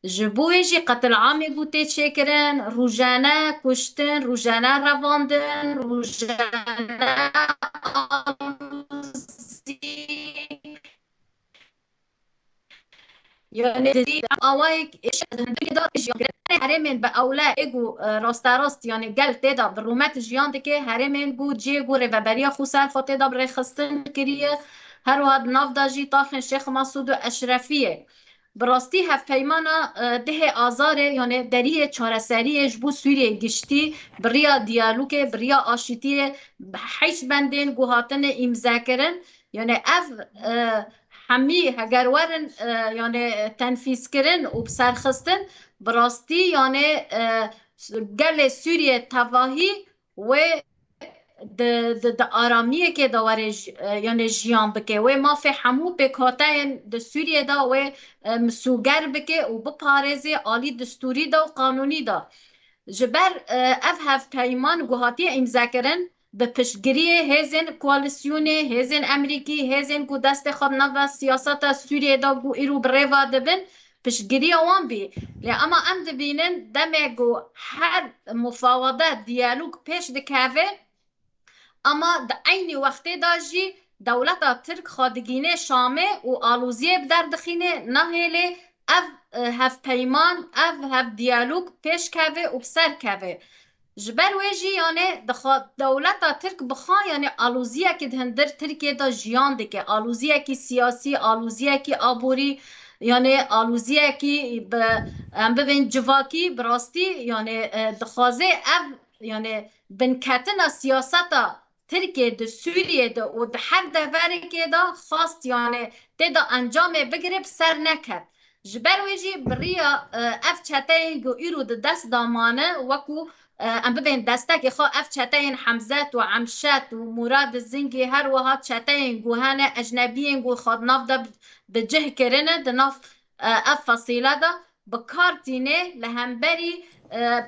Speaker 4: جبوی جی قتل عامی گوته چه کرن روزانه کشتن روزانه رواندن روزانه آلوزی یعنی آوای ایش هندی دا ایش یعنی هرمن به اوله ایگو راست یعنی گل تدا برومت جیان که هرمن گو جی گو رهبری خوسال فاته دا بر خستن کریه هر واد ناف دا جی تاخن شیخ مسعود اشرفیه براستی هف پیمانا ده آزاره یعنی دریه چارسری جبو سوریه گشتی بریا دیالوگ بریا آشتی حیث بندین گوهاتن امضا کرن یعنی اف همی اگر ورن یعنی تنفیذ کرن و بسرخستن براستی یعنی گل سوریه تواهی و د آرامیه که دواره یعنی جیان بکه و ما فی همو بکاتین د سوریه دا و مسوگر بکه و بپارزه آلی دستوری دا و قانونی دا جبر اف هف پیمان گوهاتی امضا کرن به پشتگیری هزین کوالسیون هزین امریکی هزین کو دست خود نو سیاست سوریه دا گو ایرو بریوا دبن پشتگیری آوان بی لی اما ام دبینن دمه گو هر مفاوضات دیالوگ پیش دکاوه اما د عین وقت دا جی دولت ترک خادگینه شامه و آلوزیه بدر دخینه نهیله اف هف پیمان اف هف دیالوگ پیش کوه و بسر کوه جبر ویجی یعنی دولت ترک بخواه یعنی آلوزیه که دهندر ترکیه دا جیان دکه آلوزیه که سیاسی آلوزیه که آبوری یعنی آلوزیه که ببین جواکی براستی یعنی دخوازه اف یعنی بنکتن سیاست ترکیه ده سوریه ده و ده هر دوره که ده خواست یعنی ده انجام بگیره سر نکد جبر ویجی بریا اف چطه گو ایرو ده دست دامانه وکو ام ببین دسته که خواه اف چطه حمزت و عمشت و مراد زنگی هر وها چطه گوهانه اجنبی گو خود ناف ده بجه کرنه ده ناف اف فصیله ده بکارتینه لهمبری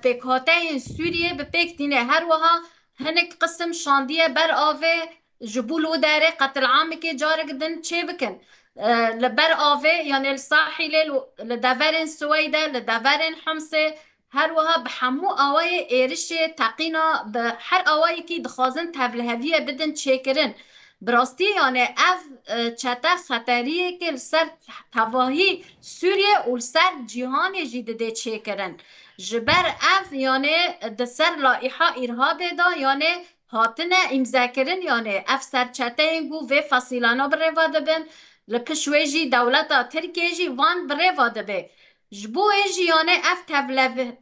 Speaker 4: پیکاته سوریه به پیکتینه هر وها هنک قسم شاندیه بر آوه جبولو داره قتل عامی که جارک دن چه بکن لبر آوه یعنی الساحل لدورن سویده لدورن حمسه هر وها بحمو آوه ایرش تقینا به هر آوه که دخوازن تبلهویه بدن چه کرن براستی یعنی اف چطه خطریه که سر تواهی سوریه و سر جهان جیده چه کرن جبر اف یعنی د سر لائحه ارهاب دا یعنی هاتنه امضا کرن یعنی اف سر چته گو و فصیلانا بروا دبن لپشویجی دولتا ترکیجی وان بروا دبه جبویجی یعنی اف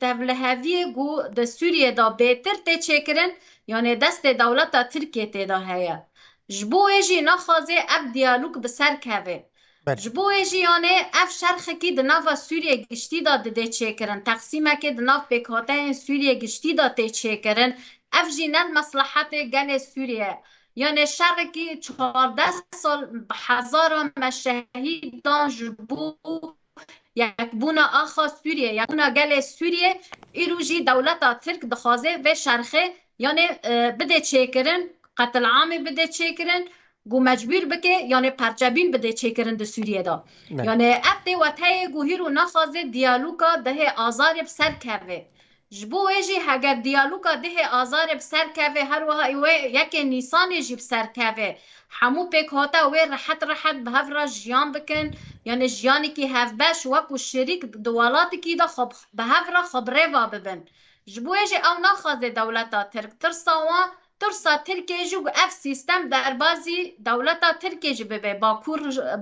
Speaker 4: تبلهوی گو د سوریه دا بهتر ته چکرن یعنی دست دولتا ترکیه ته دا هیا جبویجی نخوازه اف دیالوگ بسر کوه جبوی جیانه اف شرخ کی د ناو سوریه گشتی دا ده چه کرن تقسیمه که د ناو پیکاته سوریه گشتی دا ته چه کرن اف جینن مصلحت گل سوریه یعنی شرکی 14 سال به هزاران مشهید دان جبو یک بونا آخا سوریه یک بونا گل سوریه ایروژی دولتا ترک دخوازه و شرخه یعنی بده چیکرن قتل عامی بده چیکرن گو مجبور بکه یعنی پرچبین بده چیکرن ده سوریه دا یعنی ابتی و تای گو هیرو نخوازه دیالوگا ده آزار بسر که جبو ایجی هگر دیالوگا ده آزار بسر که هر وها ایوه یک نیسانی جی بسر که همو پیک هاتا وی راحت به هفرا جیان بکن یعنی جیانی که هف باش وکو شریک دوالاتی که دا خب به هفرا خبره و ببن جبو ایجی او نخوازه دولتا ترک ترسا ترکیه جو اف سیستم در بازی دولتا ترکیه جی ببه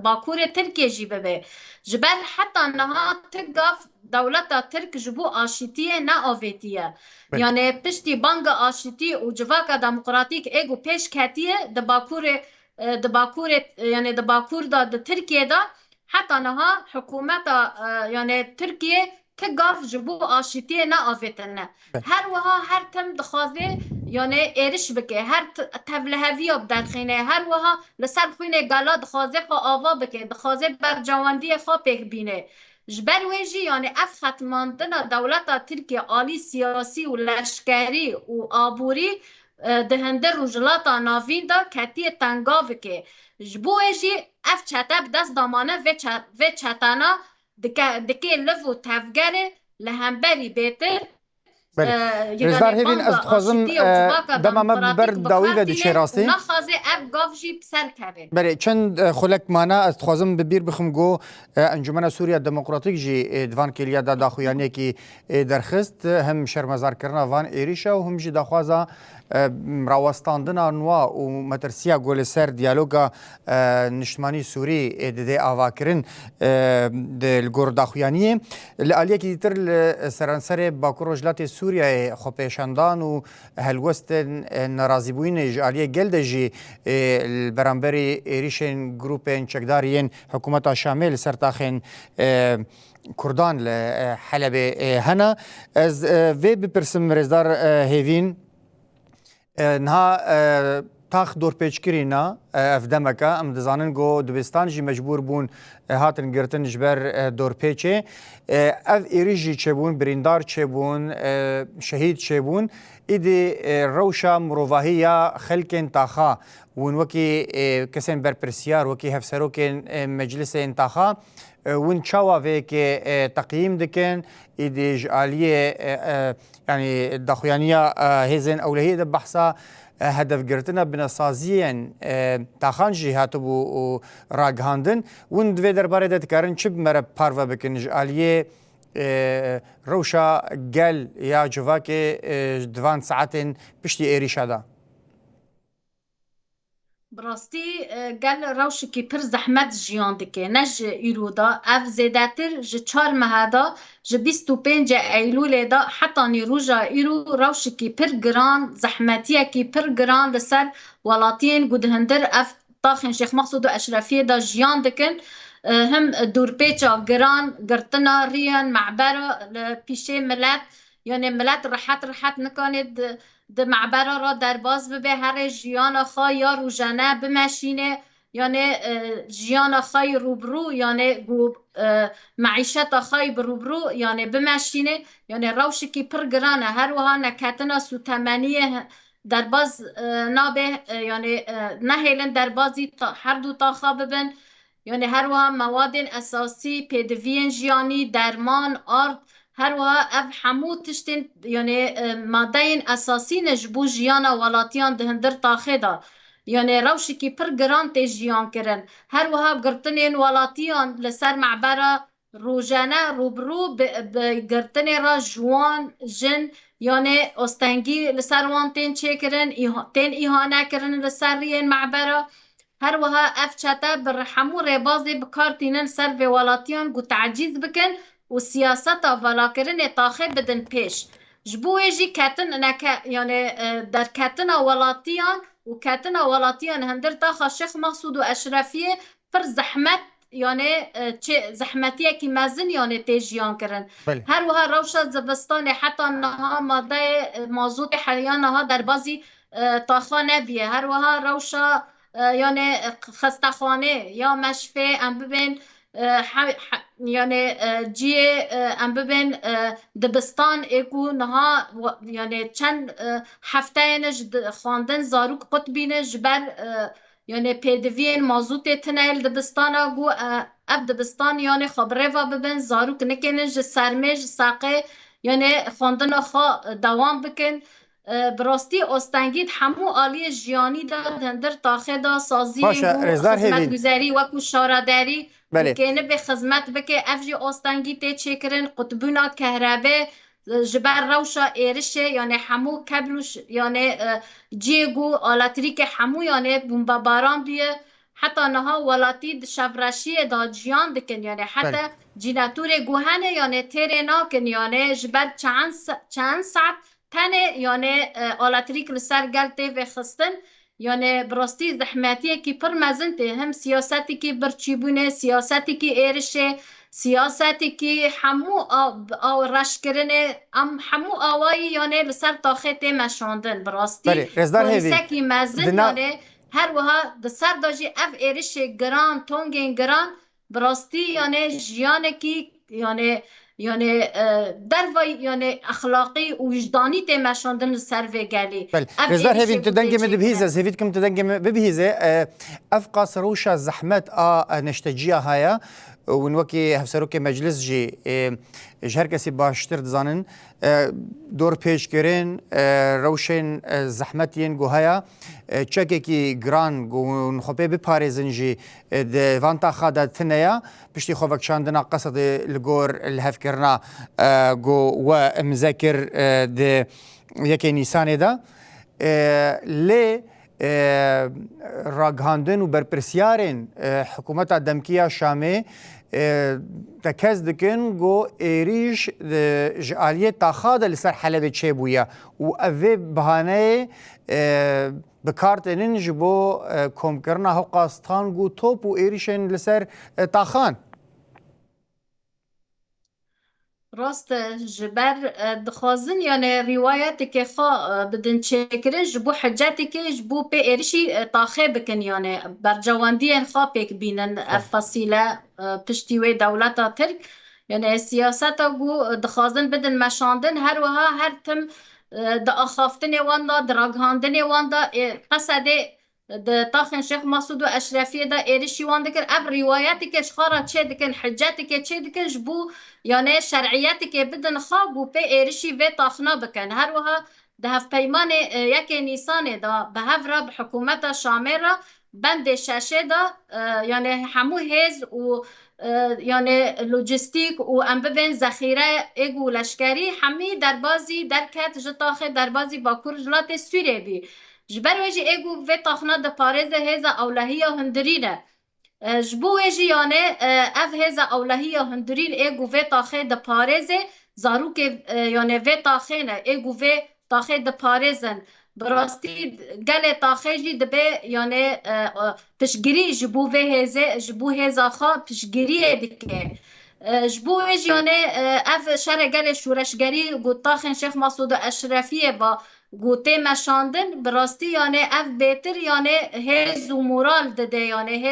Speaker 4: باکور ترکیه جی ببه جبر حتی نها تقف دولتا ترک جبو آشتیه نا آویتیه یعنی پشتی بانگ آشتی و جواکا دموقراتیک ایگو پیش کتیه دباکور یعنی دباکور دا ترکیه دا حتی نها حکومت یعنی ترکیه تقف جبو آشتیه نا آویتنه هر وها هر تم دخوازه یعنی ایرش بکه هر تبلهوی اب درخینه هر وها لسر خوینه گلا دخوازه خوا آوا بکه دخوازه بر جواندی خوا پیک بینه جبر ویجی یعنی اف ختماندن دولتا ترکیه آلی سیاسی و لشکری و آبوری دهنده روجلاتا ناوین دا کتی تنگا بکه جبو ویجی اف چطب دست دامانه و چطانا دکه لفو تفگره لهمبری بیتر
Speaker 1: رزدار هیوین از تخوازم دما ما بر داوی و دیچه راستی
Speaker 4: نخوازه اب گافجی بسر کبه
Speaker 1: بله چند خلک مانا از تخوازم ببیر بخم گو انجمن سوریا دموکراتیک جی دوان کلیا دا داخویانی کی درخست هم شرمزار کرنا وان ایریشا و هم جی داخوازا راوستاندنا نوا و مترسیا گول سر دیالوگا نشتمانی سوری ده آواکرن ده الگور داخویانیه لعالیه که دیتر سرانسر باکور رجلات سوریای خوپیشاندان و هلوست نرازی بوین عالیه گلده جی برانبری ایریشن گروپین چکدارین حکومت شامل سرتاخین کردان لحلب هنا از وی بپرسم رزدار هیوین نها تاخ دور پیچکرینا افدمکا ام دزانن گو دبستان جی مجبور بون هاتن گرتن جبر دور پیچه اف ایریجی چبون بریندار چبون شهید چبون ایدی روشا مروواهیا خلکن تاخا ون وکی کسین برپرسیار وکی هفسروکن مجلس انتاخا ون چاوا وی که تقییم دکن ایدی جعالیه يعني داخويانية هزن أولهية ده بحثا هدف گرتنا بنسازيين تاخان جهاتو بو راگهاندن ون دوی درباره ده تکارن چب مره پاروا بکن جعالیه روشا گل یا جواک دوان ساعتين پشتی ایریشا ده
Speaker 4: براستی گل روش کی پر زحمت جیان دکه نج ایرودا اف زیداتر ج 4 مهدا ج 25 ایلول دا حتی نیروجا ایرو روش کی پر گران زحمتیه کی پر گران لسر ولاتین گودهندر اف طاخن شیخ مقصود و اشرفیه دا جیان دکن هم دور پیچا گران گرتنا ریان معبر پیشه ملت یعنی ملت راحت نکاند ده معبره را در باز ببه هر جیان خواه یا روزانه بمشینه یعنی جیان خواه روبرو یعنی معیشت خواه بروبرو یعنی بمشینه یعنی روشی که پر گرانه هر وها نکتنا سوتمنیه در باز نابه یعنی نهیلن در بازی هر دو تا خواه ببن یعنی هر وها مواد اساسی پیدوین جیانی درمان آرد هر وها اف همو تشتین یعنی ماده اساسی نجبو جیانا ولاتیان دهندر تاخدا یعنی روشی که پر گران تی جیان کرن هر وها گرتنین ولاتیان لسر معبره روزانه روبرو بگرتن را جوان جن یعنی استنگی لسر وان تین چه کرن تین ایهانه کرن لسر رین معبره هر وها اف چتا بر همو ربازی بکارتینن سر و ولاتیان گو تعجیز بکن و سیاست ولاکرین تاخه بدن پیش جبوه جی کتن یعنی در کتن ولاتیان و کتن ولاتیان هندر تاخه شیخ مقصود و اشرفیه پر زحمت یعنی چه زحمتیه که مزن یعنی تیجیان کرن هر وها روشا زبستان حتی نها ماده موضوع حیانها در بازی تاخانه بیه هر وها روشا یعنی خستخانه یا مشفه ام ببین یعنی جیه ام ببین دبستان اگو نها یعنی چند هفته نج خواندن زاروک قطبینه جبر یعنی پیدوین مازوت تنیل دبستان اگو اب دبستان یعنی خبره و ببین زاروک نکنج سرمج ساقه یعنی خواندن خوا دوام بکن براستی استنگید همو آلی جیانی دا دندر تاخه دا سازی و خدمت گذاری و کو شاراداری کنه به خدمت بکه افجی استنگید چکرن قطبونا کهربه جبر روشا ایرشه یعنی همو کبلوش یعنی جیگو آلاتریک همو یعنی بومبا باران بیه حتی نها ولاتی شفرشی دا جیان دکن یعنی حتی جیناتور گوهنه یعنی تیره ناکن یعنی جبر چند ساعت تنه یعنی آلاتریک لسر گلته و خستن یعنی براستی زحمتیه که پر مزنته هم سیاستی که برچیبونه سیاستی که ایرشه سیاستی که همو رش کرنه همو آوایی یعنی لسر تاخت مشاندن براستی پولیسکی مزن یعنی هر وها دسر داجی اف ایرشه گران تونگین گران براستی یعنی جیانه که یعنی در یعنی اخلاقی و وجدانی تماشاندن سر و گلی.
Speaker 1: رزدار هفين تدنجي من بهيزة زفيتكم تدنجي ببهيزة أفقاس روشة زحمت نشتجيها هاي ونوكي هفسروكي مجلس جي جهر كسي باشتر دزانن دور پیش کرن روشن زحمتین گوهایا چکه کی گران گو نخوبه بپارزن جی د وانتا خادا تنیا پشتی خوفک شاندنا قصد لگور الهف کرنا گو و مذاکر د یکی نیسان دا لی راگهاندن و برپرسیارن حکومت دمکیه شامه تکز دکن گو ایریش جعالیه تاخاده لسر حلب چه بویا و اوه بهانه بکارتنین جبو کم کرنا حقاستان گو توپ و ایریشن لسر تاخان
Speaker 4: راست جبر دخوازن یعنی روایتی که خوا بدن چکرن جبو حجتی که جبو پی ایرشی تاخه بکن یعنی برجواندی انخوا پیک بینن افصیله پشتیوی دولتا ترک یعنی سیاستا گو دخوازن بدن مشاندن هر وها هر تم دا اخافتن واندا دراغاندن واندا قصده د تاخن شیخ مسعود اشرفی دا ایرشی وان دکر اب روایتی که شخارا چه دکن حجتی که چه دکن جبو یعنی شرعیتی که بدن خواب و پی ایرشی و تاخنا بکن هر وها ده هف پیمان یکی نیسان دا به هف را حکومت شامل را بند ششه دا یعنی همو هز و یعنی لوجستیک و ام ببین ذخیره ایگو لشکری همی در بازی در کت جتاخه در بازی باکور جلات سوریه بی جبر ویجی ایگو و تاخنا دا پارز هزا اولهی هندرینه جبو ویجی یعنی اف هزا اولهی هندرین ایگو و تاخه دا پارز زارو که یعنی و تاخه نه ایگو و تاخه دا پارزن براستی گل تاخه جی دبه یعنی پشگیری جبو و هزا خواه پشگیری دیگه جبو ویجی یعنی اف شر گل شورشگری گو تاخن شیخ مسعود اشرفیه با گوته مشاندن براستی یعنی اف بهتر یعنی هز و مورال دده یعنی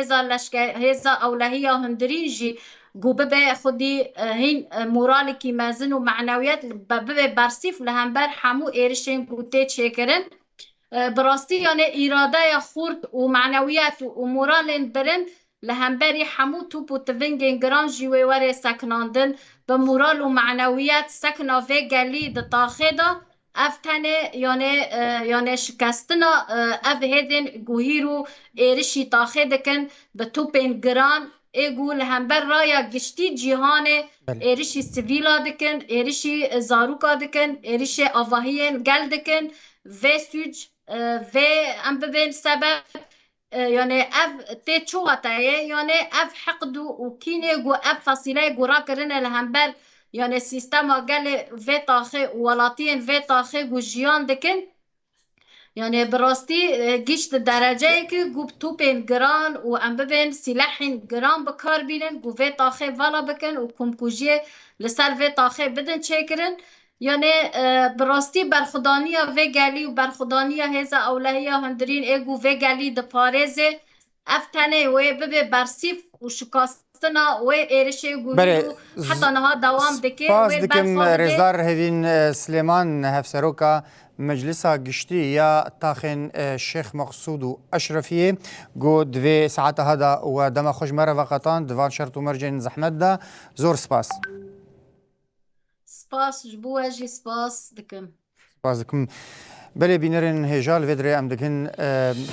Speaker 4: هزا اولهی هندرین جی گو به خودی هین مورالی که مزن و معنویت به برسیف لهمبر همو ایرشن گوته چکرن براستی یعنی ایراده خورد و معنویت و مورال برن لهمبری همو توپ و تونگین گران جیوه وره سکناندن به مورال و معنویت سکنا و گلی ده تاخه دا افتنه یعنی شکستنا اف هدن گوهیرو ایرشی تاخه دکن به توپین گران ایگو لهمبر رایا گشتی جیهان ایرشی سویلا دکن ایرشی زاروکا دکن ایرشی آواهین گل دکن و سوج و ام ببین سبب یعنی اف تی چوغتایه یعنی اف حقد و کینه گو اف فصیله گورا کرنه لهمبر یعنی سیستم گل و تاخه ولاتین و تاخه گو جیان دکن یعنی براستی گشت درجه که گو توپین گران و ام ببین سلاحین گران بکار بینن گو و تاخه والا بکن و کمکوژی لسر و تاخه بدن چکرن یعنی براستی برخودانیا و گلی و برخودانیا هزا اولهیا هندرین ایگو و گلی د پارزه افتنه و ببه برسیف و شکاستنا و ایرشه گوهیلو حتی نها دوام دکه
Speaker 1: باز دکم رزدار هفین سلیمان هفسروکا مجلسا گشتی یا تاخن شیخ مقصود و اشرفیه گو دوی ساعت هدا و دم خوش مره وقتان دوان شرط و مرجن زحمت دا زور سپاس
Speaker 4: سپاس جبوه جی سپاس دکم
Speaker 1: سپاس دکم بله بینرین هجال ودره ام دکن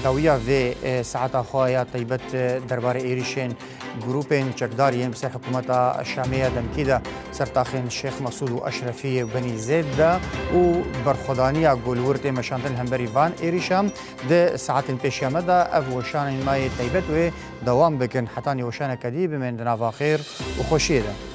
Speaker 1: داویا و ساعت خواهی طیبت درباره ایریشین گروپین چکدارین بسر حکومت شامیه دمکیده سرتاخین شیخ مسعود و اشرفی و بنی زید دا و برخودانی گلورت مشانتن همبری وان ایریشام ده ساعت پیشیامه دا او وشان مای طیبت و دوام بکن حتانی وشان کدی بمن دناوا خیر و خوشیده